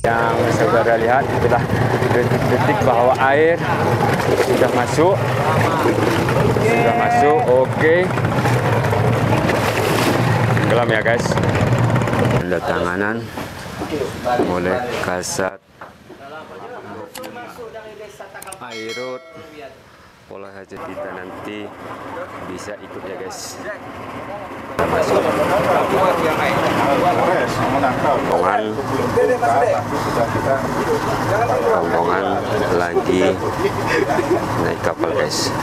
Yang saudara lihat itulah detik-detik bahwa air sudah masuk. Oke. Tenggelam ya guys. Tanganan oleh Kasat Airut Pola Haji. Kita nanti bisa ikut ya guys. Masuk rombongan lagi naik kapal guys.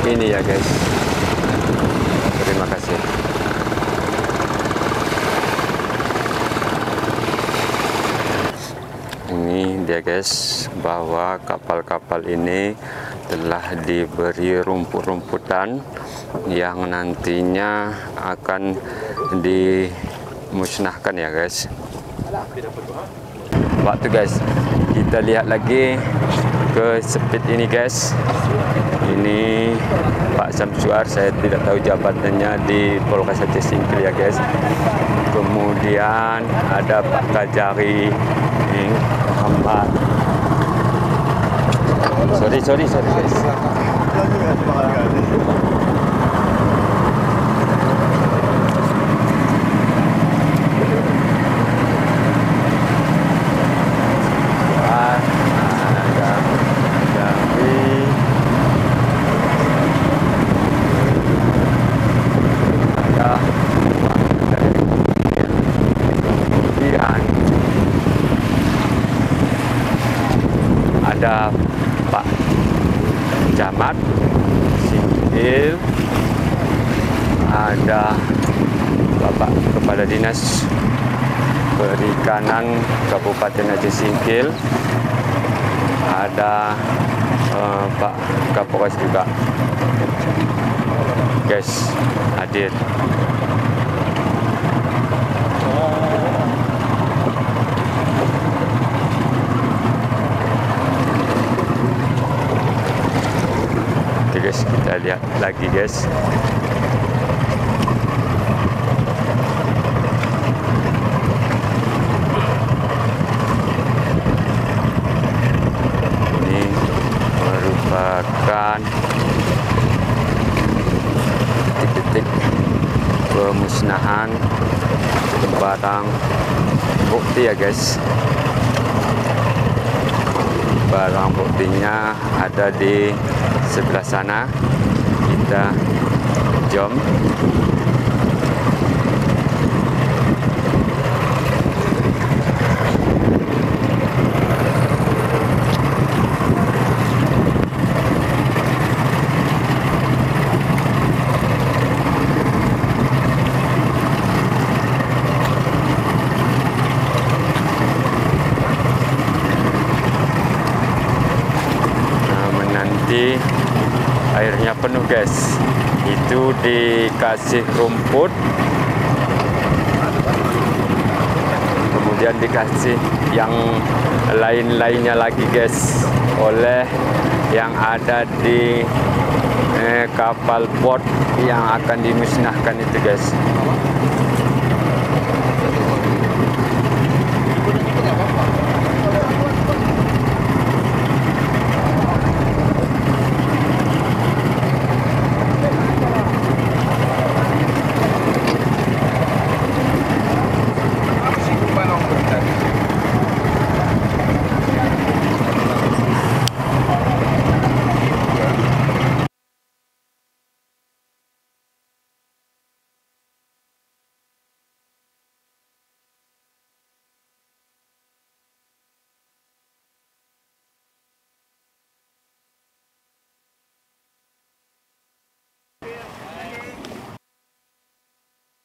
Ini ya guys. Terima kasih. Ini dia guys, bahwa kapal-kapal ini telah diberi rumput-rumputan yang nantinya akan dimusnahkan ya guys. Waktu guys, kita lihat lagi ke speed ini guys. Ini Pak Samsuar, saya tidak tahu jabatannya di Polres Aceh Singkil ya guys. Kemudian ada Pak Kajari Muhammad. Sorry guys. Ada Pak Camat Singkil, ada Bapak Kepala Dinas Perikanan Kabupaten Aceh Singkil, ada Pak Kapolres juga guys hadir. Guys, kita lihat lagi guys. Ini merupakan titik-titik pemusnahan barang bukti ya guys. Barang buktinya ada di sebelah sana. Kita jom. Airnya penuh guys, itu dikasih rumput, kemudian dikasih yang lain-lainnya lagi guys oleh yang ada di kapal bot yang akan dimusnahkan itu guys.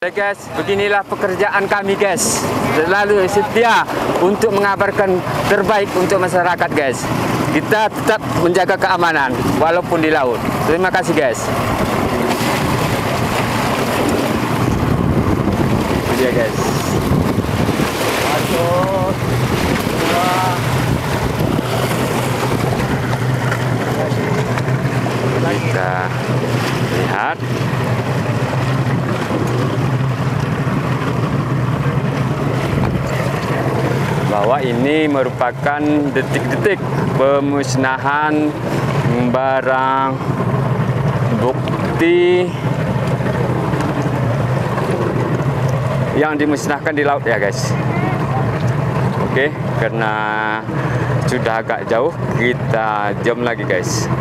Guys, beginilah pekerjaan kami guys, selalu setia untuk mengabarkan terbaik untuk masyarakat guys. Kita tetap menjaga keamanan walaupun di laut. Terima kasih guys. Itu dia guys. Masuk. Kita lihat bahwa ini merupakan detik-detik pemusnahan barang bukti yang dimusnahkan di laut ya guys. Oke, karena sudah agak jauh, kita jam lagi guys.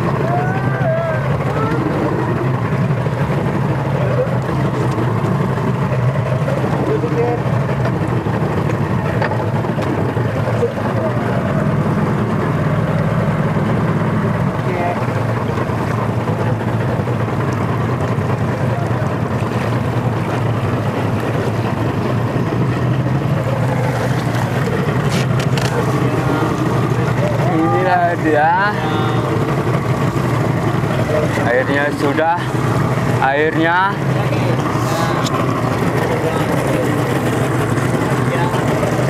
Dia airnya sudah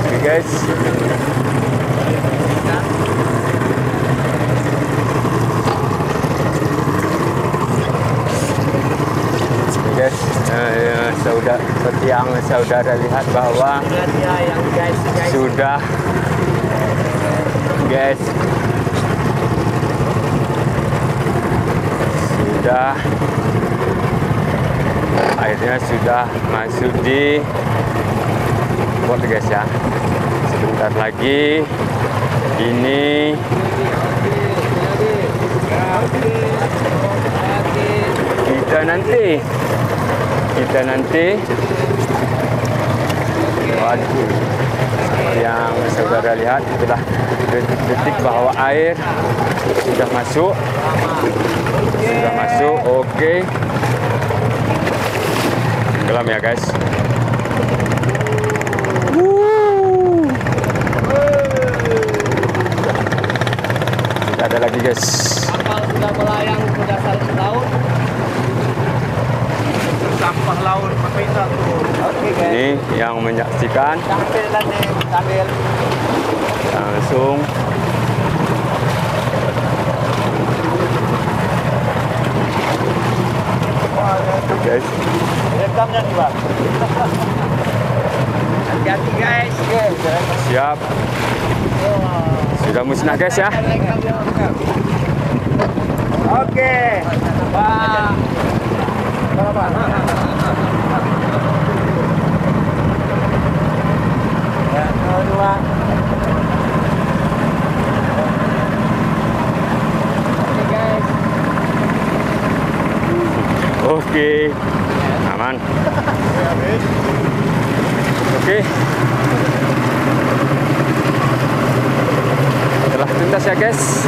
oke guys, seperti yang saudara lihat bahwa sudah guys, airnya sudah masuk di pot guys ya. Sebentar lagi ini kita nanti waduh, yang saudara lihat itulah detik-detik bahwa air sudah masuk. Oke. Tenggelam ya guys. Tidak ada lagi guys. Kapal sudah melayang ke dasar laut. Sampah laut pemerintah tuh. Oke guys. Ini yang menyaksikan ambil langsung. Guys, rekamnya nih bang. Hati-hati guys. Siap. Sudah musnah guys ya. Oke. Bang. Berapa? Ya, 2. Oke, aman. Oke, telah tuntas ya guys.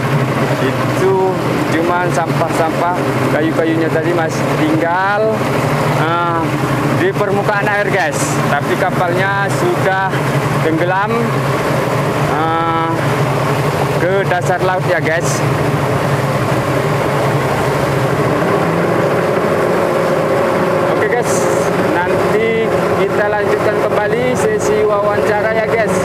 Itu cuma sampah-sampah, kayu-kayunya tadi masih tinggal di permukaan air guys. Tapi kapalnya sudah tenggelam ke dasar laut ya guys. Guys, nanti kita lanjutkan kembali sesi wawancara ya guys.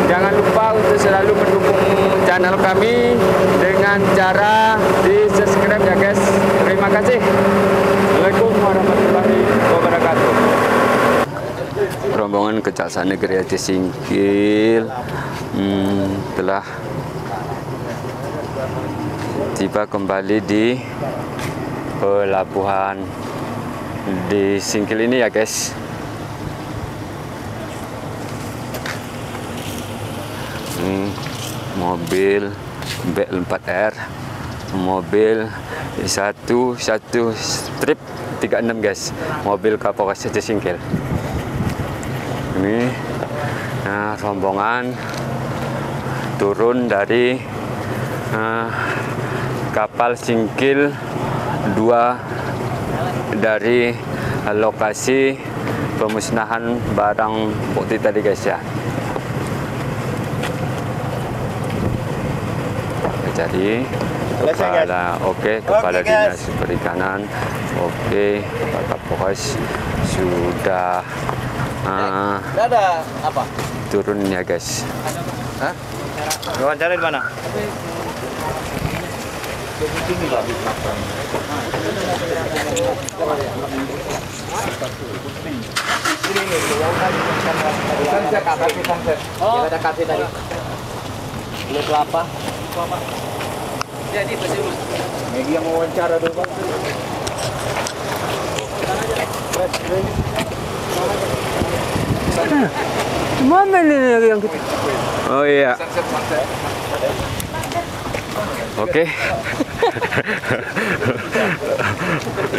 Jangan lupa untuk selalu mendukung channel kami dengan cara di subscribe ya guys. Terima kasih. Assalamualaikum warahmatullahi wabarakatuh. Rombongan Kejaksaan Negeri Aceh Singkil telah tiba kembali di pelabuhan di Singkil ini ya guys. Mobil B4R, mobil 1 strip 36 guys, mobil Kapolres Aceh Singkil. Ini rombongan turun dari kapal Singkil 2 dari lokasi pemusnahan barang bukti tadi guys ya. Jadi kepala dinas perikanan, Pak Kapolres sudah ada apa? Turun ya guys. Hah? Wawancara di mana? Sunset, kasih sunset. Oh. Ada kasih tadi. Ini kelapa. Jadi pasti Mas. Megi yang mau wawancara dulu Bang. Mana nih yang kita? Oh iya. Oke.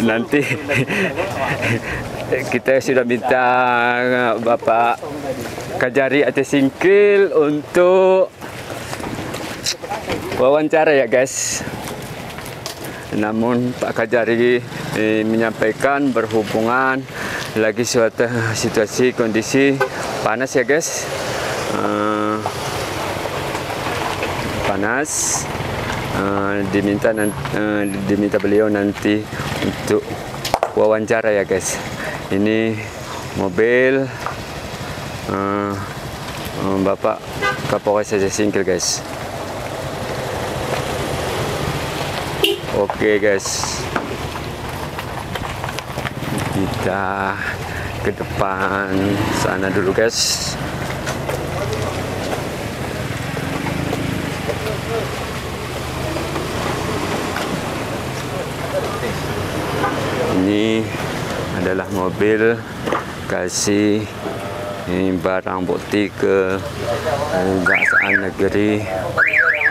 Nanti kita sudah minta Bapak Kajari Aceh Singkil untuk wawancara ya guys. Namun Pak Kajari menyampaikan berhubungan lagi suatu situasi kondisi panas ya guys, panas. Diminta beliau nanti untuk wawancara ya guys. Ini mobil Bapak Kapolres Aceh Singkil guys. Oke guys, kita ke depan sana dulu guys. Ini adalah mobil kasih barang bukti ke Kejaksaan Negeri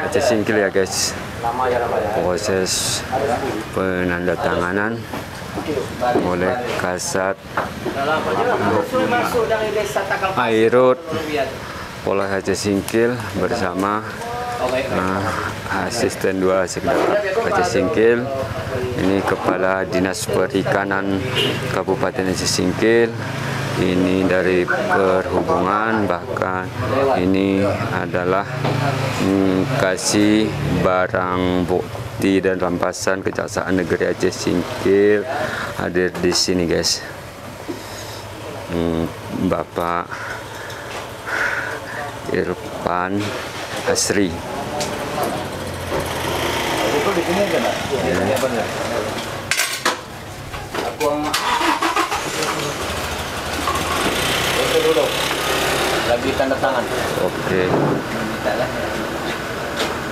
Aceh Singkil ya guys. Proses penandatanganan oleh Kasat Airut Polres Aceh Singkil bersama Asisten 2 Sekretariat Aceh Singkil. Ini Kepala Dinas Perikanan Kabupaten Aceh Singkil. Ini dari Perhubungan, bahkan ini adalah kasih barang bukti dan rampasan Kejaksaan Negeri Aceh Singkil hadir di sini guys. Bapak Irfan Asri. Itu di sini aja, Pak. Iya, benar. Aku dulu lagi tanda tangan. Oke.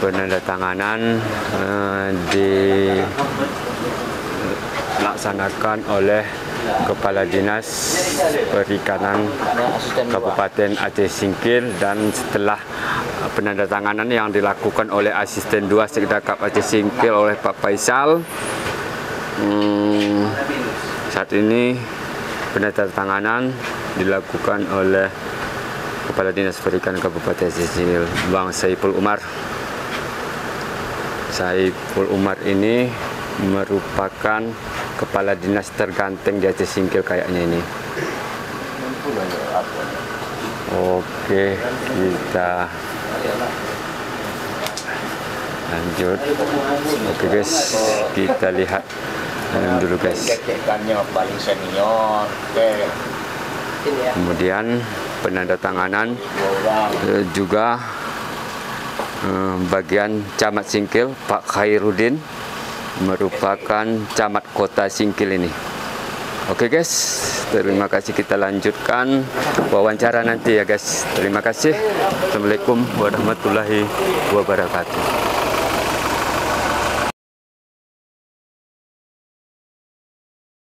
Penandatanganan dilaksanakan oleh Kepala Dinas Perikanan Kabupaten Aceh Singkil, dan setelah penandatanganan yang dilakukan oleh Asisten 2 Sekretariat Aceh Singkil oleh Pak Faisal, saat ini penandatanganan dilakukan oleh Kepala Dinas Perikanan Kabupaten Aceh Singkil, Bang Saiful Umar. Saiful Umar ini merupakan kepala dinas terganteng di Aceh Singkil kayaknya ini. Oke, kita lanjut. Oke guys, kita lihat dulu guys. Paling senior. Kemudian penandatanganan juga bagian Camat Singkil, Pak Khairuddin, merupakan Camat Kota Singkil ini. Oke guys, terima kasih, kita lanjutkan wawancara nanti ya guys. Terima kasih. Assalamualaikum warahmatullahi wabarakatuh.